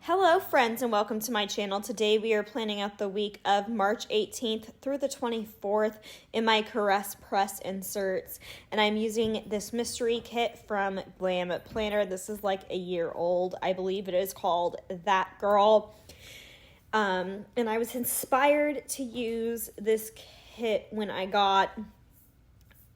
Hello friends and welcome to my channel. Today we are planning out the week of March 18th through the 24th in my Caress Press inserts, and I'm using this mystery kit from Glam Planner. This is like a year old. I believe it is called That Girl. And I was inspired to use this kit when I got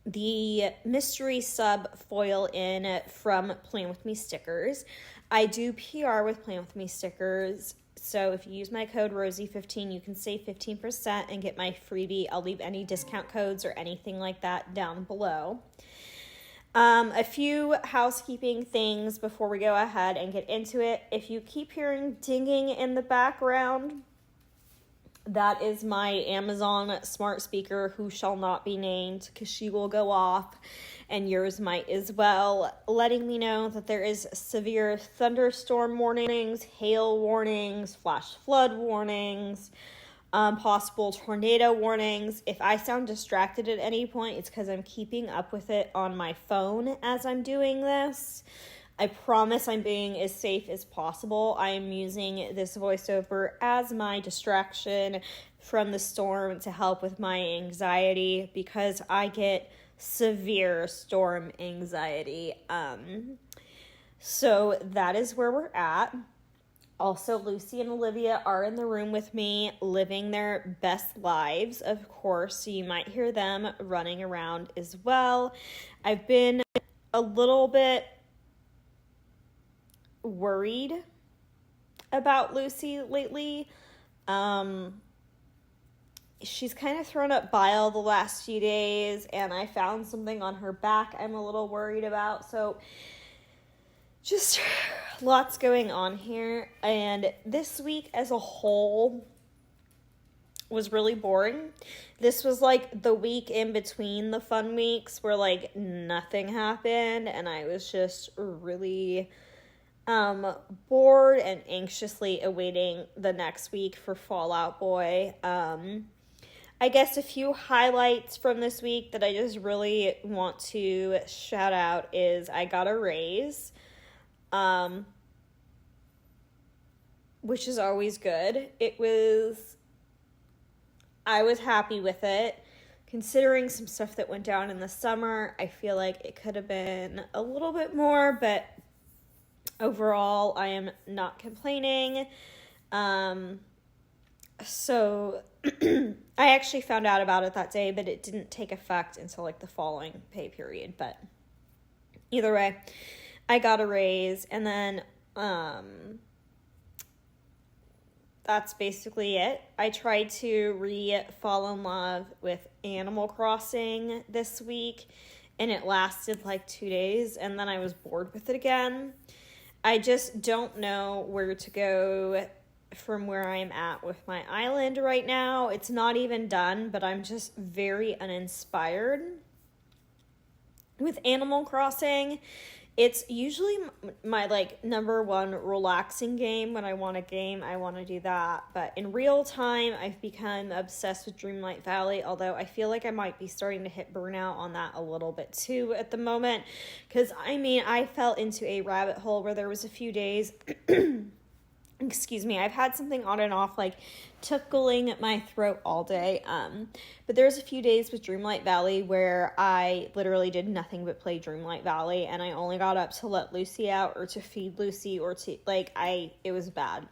the mystery sub foil in from PlanWithMeStickers. I do PR with PlanWithMeStickers, so if you use my code Rosey15, you can save 15% and get my freebie. I'll leave any discount codes or anything like that down below. A few housekeeping things before we go ahead and get into it. If you keep hearing dinging in the background, that is my Amazon smart speaker who shall not be named because she will go off and yours might as well, letting me know that there is severe thunderstorm warnings, hail warnings, flash flood warnings, possible tornado warnings. If I sound distracted at any point, it's because I'm keeping up with it on my phone as I'm doing this. I promise I'm being as safe as possible. I am using this voiceover as my distraction from the storm to help with my anxiety because I get severe storm anxiety. So that is where we're at. Also, Lucy and Olivia are in the room with me living their best lives, of course, so you might hear them running around as well. I've been a little bit worried about Lucy lately. She's kind of thrown up bile the last few days, and I found something on her back I'm a little worried about. So just lots going on here. And this week as a whole was really boring. This was like the week in between the fun weeks where like nothing happened, and I was just really bored and anxiously awaiting the next week for Fall Out Boy. I guess a few highlights from this week that I just really want to shout out is I got a raise, which is always good. I was happy with it. Considering some stuff that went down in the summer, I feel like it could have been a little bit more, but overall, I am not complaining. So I actually found out about it that day, but it didn't take effect until like the following pay period. But either way, I got a raise, and then that's basically it. I tried to fall in love with Animal Crossing this week, and it lasted like 2 days, and then I was bored with it again. I just don't know where to go from where I'm at with my island right now. It's not even done, but I'm just very uninspired with Animal Crossing. It's usually my like number one relaxing game. When I want a game, I want to do that. But in real time, I've become obsessed with Dreamlight Valley, although I feel like I might be starting to hit burnout on that a little bit too at the moment. Because, I fell into a rabbit hole where there was a few days... Excuse me, I've had something on and off, like, tickling my throat all day, but there's a few days with Dreamlight Valley where I literally did nothing but play Dreamlight Valley, and I only got up to let Lucy out, or to feed Lucy, or to, like, it was bad.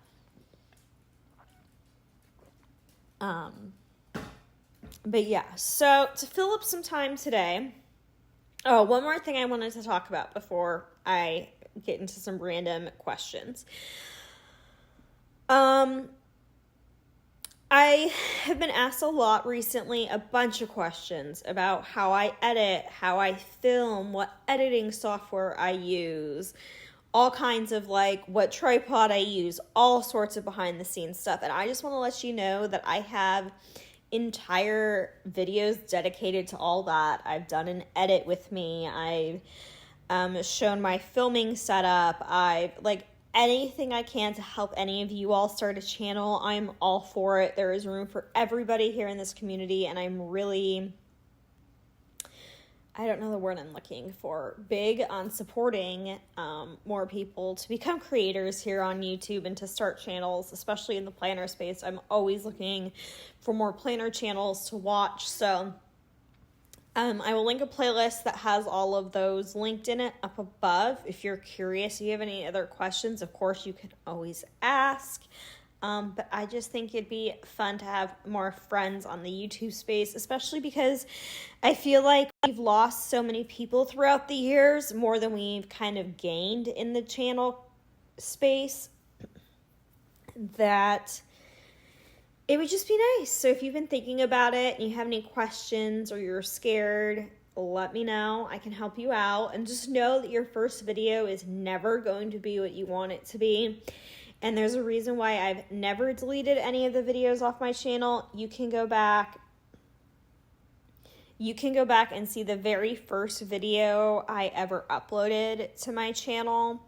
But yeah, so to fill up some time today, one more thing I wanted to talk about before I get into some random questions. I have been asked a lot recently, a bunch of questions about how I edit, how I film, what editing software I use, all kinds of like what tripod I use, all sorts of behind the scenes stuff. And I just want to let you know that I have entire videos dedicated to all that. I've done an edit with me. I've shown my filming setup. I've anything I can to help any of you all start a channel. I'm all for it. There is room for everybody here in this community, and I'm really I don't know the word I'm looking for, big on supporting more people to become creators here on YouTube and to start channels, especially in the planner space. I'm always looking for more planner channels to watch. So I will link a playlist that has all of those linked in it up above. If you're curious, if you have any other questions, of course, you can always ask. But I just think it'd be fun to have more friends on the YouTube space, especially because I feel like we've lost so many people throughout the years, more than we've kind of gained in the channel space, that it would just be nice. So if you've been thinking about it and you have any questions or you're scared, let me know. I can help you out. And just know that your first video is never going to be what you want it to be. And there's a reason why I've never deleted any of the videos off my channel. You can go back and see the very first video I ever uploaded to my channel.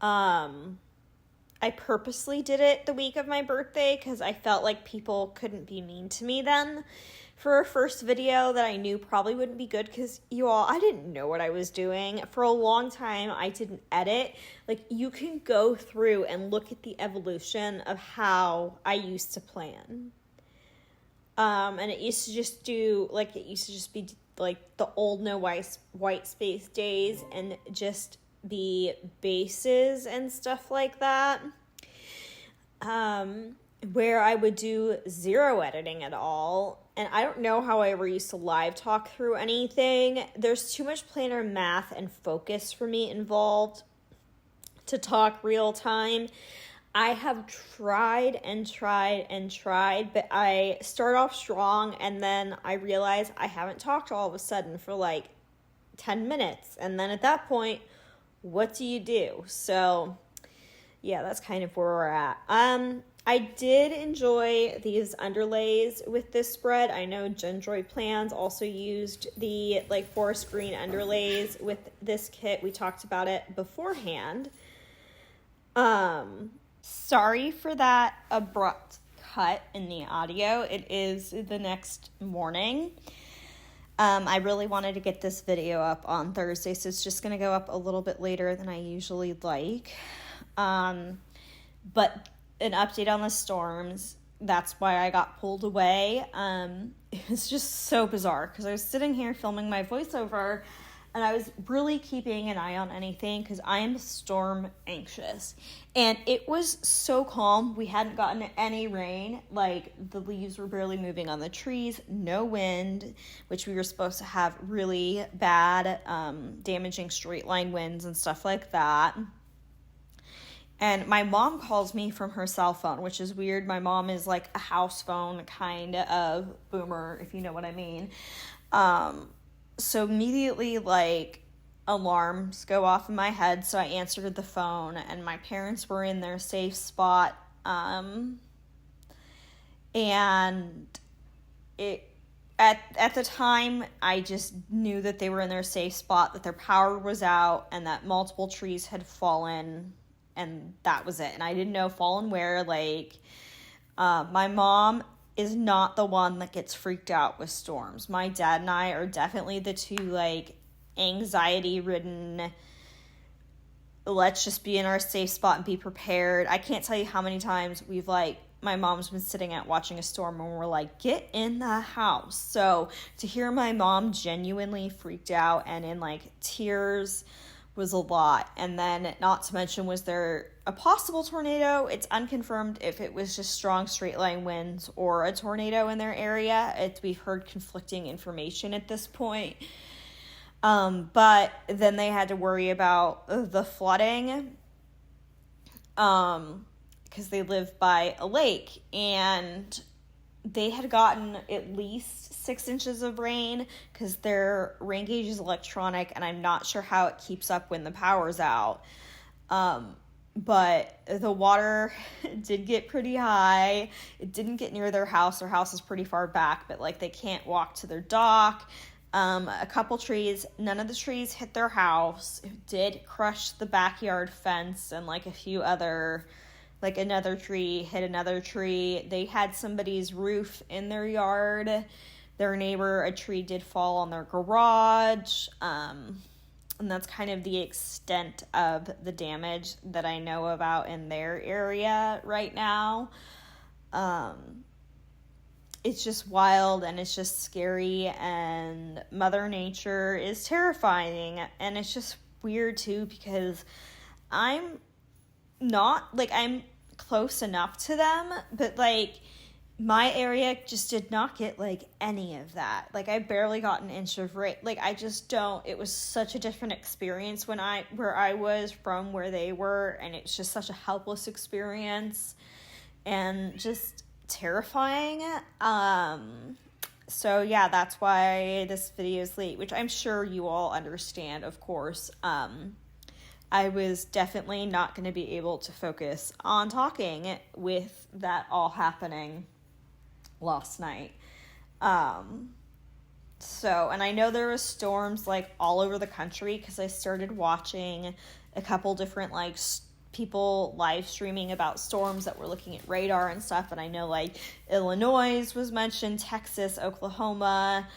I purposely did it the week of my birthday because I felt like people couldn't be mean to me then for a first video that I knew probably wouldn't be good, because you all, I didn't know what I was doing. For a long time, I didn't edit. Like, you can go through and look at the evolution of how I used to plan. And it used to just be like the old no white space days and just be bases and stuff like that. Where I would do zero editing at all. And I don't know how I ever used to live talk through anything. There's too much planner math and focus for me involved to talk real time. I have tried, but I start off strong and then I realize I haven't talked all of a sudden for like 10 minutes. And then at that point, what do you do? So yeah, that's kind of where we're at. I did enjoy these underlays with this spread. I know RoseyPlans also used the like forest green underlays with this kit. We talked about it beforehand. Sorry for that abrupt cut in the audio. It is the next morning. I really wanted to get this video up on Thursday, so it's just going to go up a little bit later than I usually like. But an update on the storms, that's why I got pulled away. It's just so bizarre because I was sitting here filming my voiceover and I was really keeping an eye on anything because I am storm anxious. And it was so calm. We hadn't gotten any rain. Like, the leaves were barely moving on the trees. No wind, which we were supposed to have really bad, damaging straight line winds and stuff like that. And my mom calls me from her cell phone, which is weird. My mom is like a house phone kind of boomer, if you know what I mean. So immediately, like, alarms go off in my head. So I answered the phone, and my parents were in their safe spot. And at the time, I just knew that they were in their safe spot, that their power was out, and that multiple trees had fallen. And that was it. And I didn't know fallen where. Like, my mom is not the one that gets freaked out with storms. My dad and I are definitely the two, like, anxiety-ridden, let's just be in our safe spot and be prepared. I can't tell you how many times we've, like, my mom's been sitting at watching a storm and we're like, get in the house. So to hear my mom genuinely freaked out and in, like, tears was a lot. And then, not to mention, was there a possible tornado? It's unconfirmed if it was just strong straight line winds or a tornado in their area. We've heard conflicting information at this point. But then they had to worry about the flooding because they live by a lake, and they had gotten at least 6 inches of rain because their rain gauge is electronic, and I'm not sure how it keeps up when the power's out. But the water did get pretty high. It didn't get near their house. Their house is pretty far back, but, like, they can't walk to their dock. A couple trees, none of the trees hit their house. It did crush the backyard fence and, like, a few other, like, another tree hit another tree. They had somebody's roof in their yard their neighbor, a tree did fall on their garage. And that's kind of the extent of the damage that I know about in their area right now. It's just wild and it's just scary, and Mother Nature is terrifying, and it's just weird too because I'm close enough to them, but like my area just did not get like any of that. Like I barely got an inch of rain. Like I just don't. It was such a different experience where I was from where they were, and it's just such a helpless experience and just terrifying. So yeah, that's why this video is late, which I'm sure you all understand, of course. I was definitely not going to be able to focus on talking with that all happening last night. And I know there was storms like all over the country because I started watching a couple different like people live streaming about storms that were looking at radar and stuff. And I know like Illinois was mentioned, Texas, Oklahoma,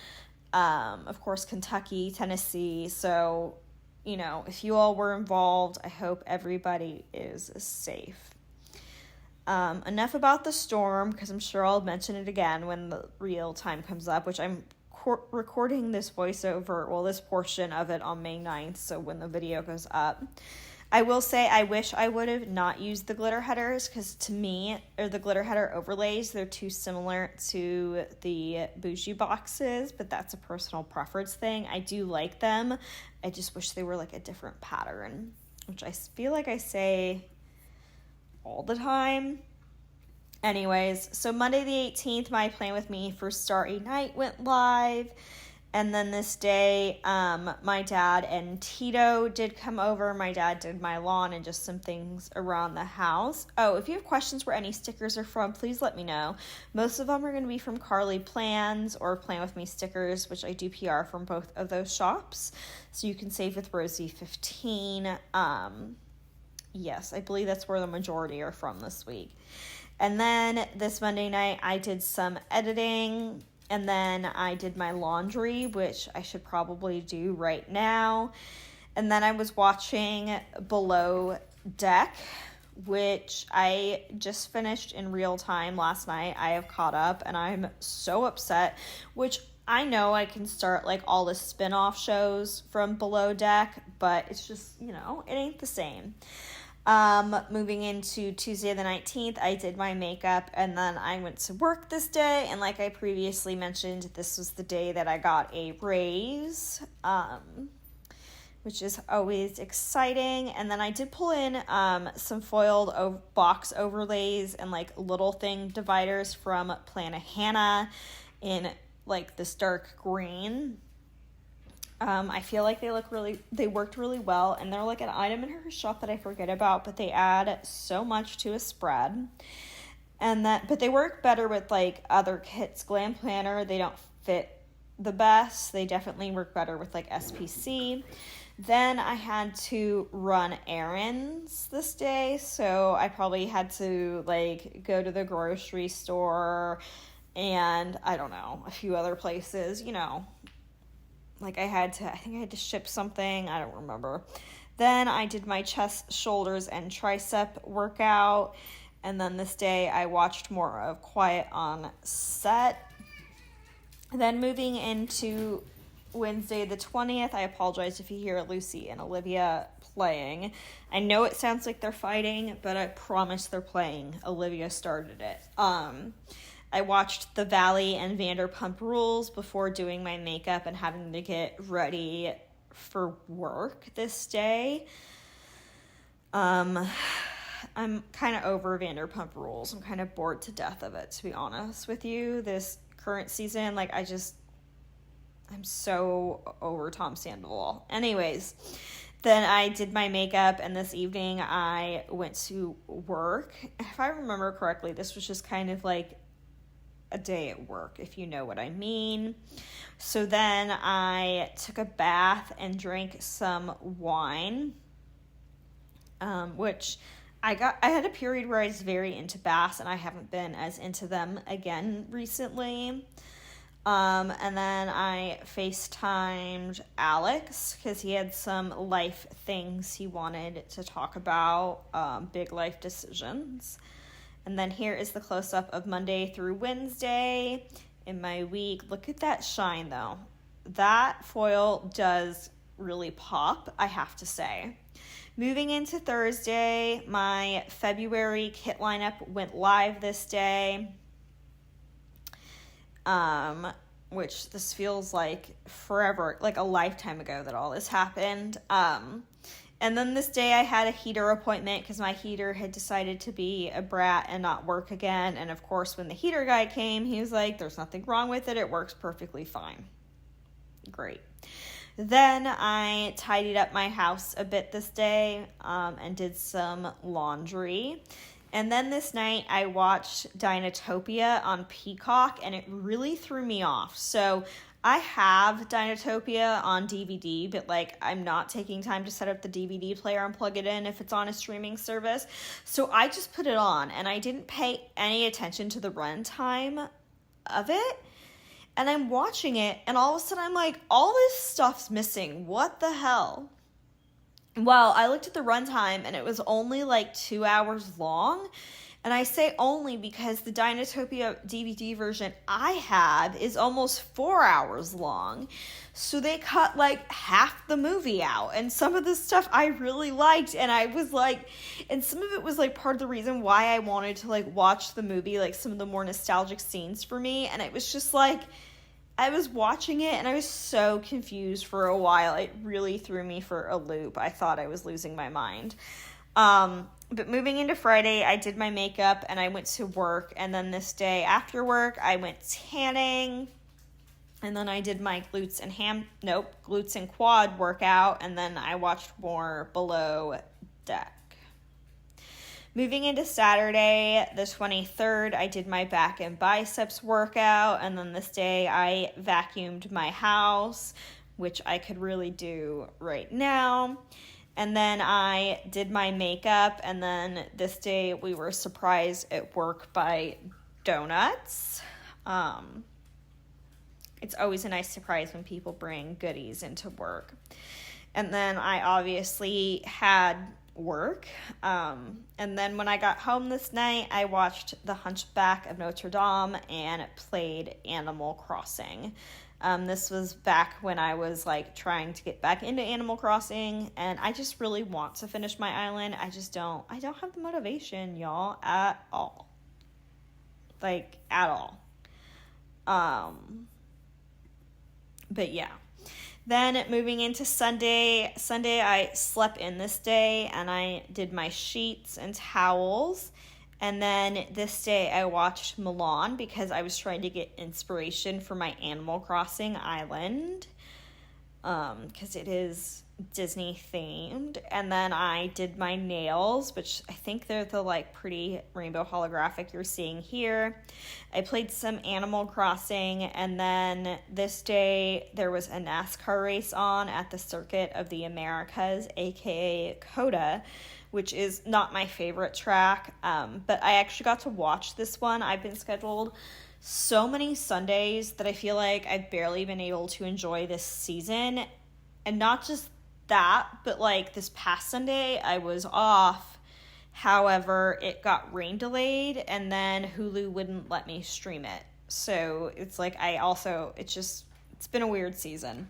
of course, Kentucky, Tennessee. So, you know, if you all were involved, I hope everybody is safe. Enough about the storm, because I'm sure I'll mention it again when the real time comes up, which I'm recording this voiceover, well, this portion of it on May 9th, so when the video goes up. I will say I wish I would have not used the glitter headers, because to me, or the glitter header overlays, they're too similar to the bougie boxes, but that's a personal preference thing. I do like them. I just wish they were like a different pattern, which I feel like I say all the time. Anyways, so Monday the 18th, my Plan With Me for Starry Night went live. And then this day, my dad and Tito did come over. My dad did my lawn and just some things around the house. Oh, if you have questions where any stickers are from, please let me know. Most of them are going to be from RoseyPlans or PlanWithMeStickers, which I do PR from both of those shops. So you can save with Rosey15. Yes, I believe that's where the majority are from this week. And then this Monday night, I did some editing. And then I did my laundry, which I should probably do right now. And then I was watching Below Deck, which I just finished in real time last night. I have caught up and I'm so upset, which I know I can start like all the spin-off shows from Below Deck, but it's just, you know, it ain't the same. Moving into Tuesday the 19th, I did my makeup and then I went to work this day. And like I previously mentioned, this was the day that I got a raise, which is always exciting. And then I did pull in, some foiled box overlays and like little thing dividers from Hannah in like this dark green. I feel like they worked really well, and they're like an item in her shop that I forget about, but they add so much to a spread. But they work better with like other kits. Glam Planner, they don't fit the best. They definitely work better with like SPC. Then I had to run errands this day, so I probably had to like go to the grocery store and I don't know, a few other places, you know. Like I think I had to ship something. I don't remember. Then I did my chest, shoulders, and tricep workout. And then this day I watched more of Quiet on Set. Then moving into Wednesday the 20th, I apologize if you hear Lucy and Olivia playing. I know it sounds like they're fighting, but I promise they're playing. Olivia started it. I watched The Valley and Vanderpump Rules before doing my makeup and having to get ready for work this day. I'm kind of over Vanderpump Rules. I'm kind of bored to death of it, to be honest with you. This current season, like I'm so over Tom Sandoval. Anyways, then I did my makeup, and this evening I went to work. If I remember correctly, this was just kind of like a day at work, if you know what I mean. So then I took a bath and drank some wine, which I had a period where I was very into baths, and I haven't been as into them again recently. And then I FaceTimed Alex because he had some life things he wanted to talk about, big life decisions. And then here is the close-up of Monday through Wednesday in my week. Look at that shine, though. That foil does really pop, I have to say. Moving into Thursday, my February kit lineup went live this day. Which this feels like forever, like a lifetime ago that all this happened. And then this day I had a heater appointment because my heater had decided to be a brat and not work again. And of course, when the heater guy came, he was like, there's nothing wrong with it. It works perfectly fine. Great. Then I tidied up my house a bit this day, and did some laundry. And then this night I watched Dinotopia on Peacock, and it really threw me off. So I have Dinotopia on DVD, but like I'm not taking time to set up the DVD player and plug it in if it's on a streaming service. So I just put it on, and I didn't pay any attention to the runtime of it. And I'm watching it, and all of a sudden I'm like, all this stuff's missing. What the hell? Well, I looked at the runtime, and it was only like 2 hours long. And I say only because the Dinotopia DVD version I have is almost 4 hours long. So they cut like half the movie out. And some of the stuff I really liked. And I was like, and some of it was like part of the reason why I wanted to like watch the movie, like some of the more nostalgic scenes for me. And it was just like, I was watching it and I was so confused for a while. It really threw me for a loop. I thought I was losing my mind. But moving into Friday, I did my makeup and I went to work. And then this day after work, I went tanning. And then I did my glutes and quad workout. And then I watched more Below Deck. Moving into Saturday, the 23rd, I did my back and biceps workout. And then this day, I vacuumed my house, which I could really do right now. And then I did my makeup. And then this day, we were surprised at work by donuts. It's always a nice surprise when people bring goodies into work. And then I obviously had work. And then when I got home this night, I watched The Hunchback of Notre Dame and played Animal Crossing. This was back when I was like trying to get back into Animal Crossing, and I just really want to finish my island. I don't have the motivation, y'all, at all. Like, at all. But yeah. Then moving into Sunday I slept in this day and I did my sheets and towels. And then this day I watched Mulan because I was trying to get inspiration for my Animal Crossing island. Because it is Disney themed. And then I did my nails, which I think they're the like pretty rainbow holographic you're seeing here. I played some Animal Crossing, and then this day there was a NASCAR race on at the Circuit of the Americas, aka COTA, which is not my favorite track, but I actually got to watch this one. I've been scheduled so many Sundays that I feel like I've barely been able to enjoy this season. And not just that, but like this past Sunday I was off. However, it got rain delayed and then Hulu wouldn't let me stream it. So it's like it's been a weird season.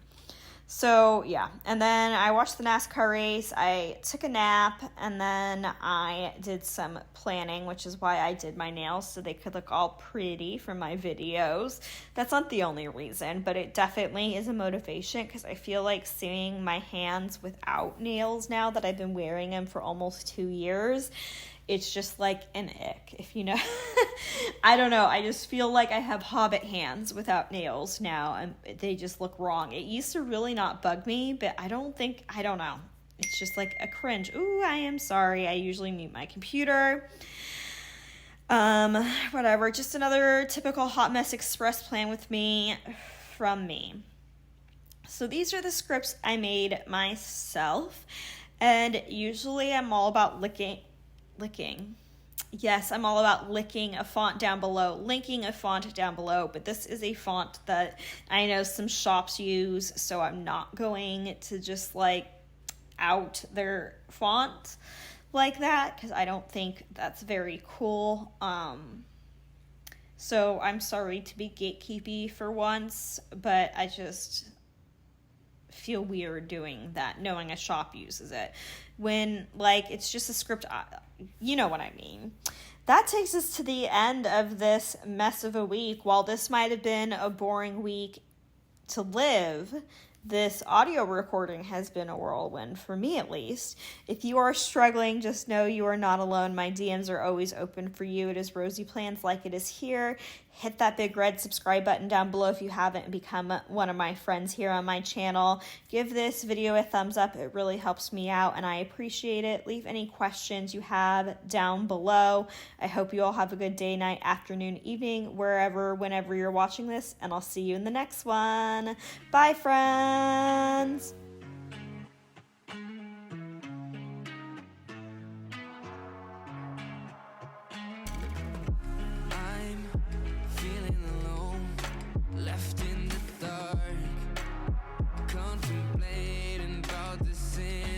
So yeah, and then I watched the NASCAR race, I took a nap, and then I did some planning, which is why I did my nails, so they could look all pretty for my videos. That's not the only reason, but it definitely is a motivation, because I feel like seeing my hands without nails now that I've been wearing them for almost 2 years, it's just like an ick, if you know. I don't know. I just feel like I have hobbit hands without nails now, and they just look wrong. It used to really not bug me, but I don't know. It's just like a cringe. Ooh, I am sorry. I usually mute my computer. Whatever. Just another typical Hot Mess Express plan with me from me. So these are the scripts I made myself, and usually I'm all about licking. Yes, I'm all about linking a font down below, but this is a font that I know some shops use, so I'm not going to just like out their font like that because I don't think that's very cool. So I'm sorry to be gatekeepy for once, but I just feel weird doing that, knowing a shop uses it. When, like, it's just a script, you know what I mean. That takes us to the end of this mess of a week. While this might have been a boring week to live, this audio recording has been a whirlwind, for me at least. If you are struggling, just know you are not alone. My DMs are always open for you. It is RoseyPlans like it is here. Hit that big red subscribe button down below if you haven't, and become one of my friends here on my channel. Give this video a thumbs up. It really helps me out, and I appreciate it. Leave any questions you have down below. I hope you all have a good day, night, afternoon, evening, whenever you're watching this, and I'll see you in the next one. Bye, friends. Left in the dark, contemplating about the sin.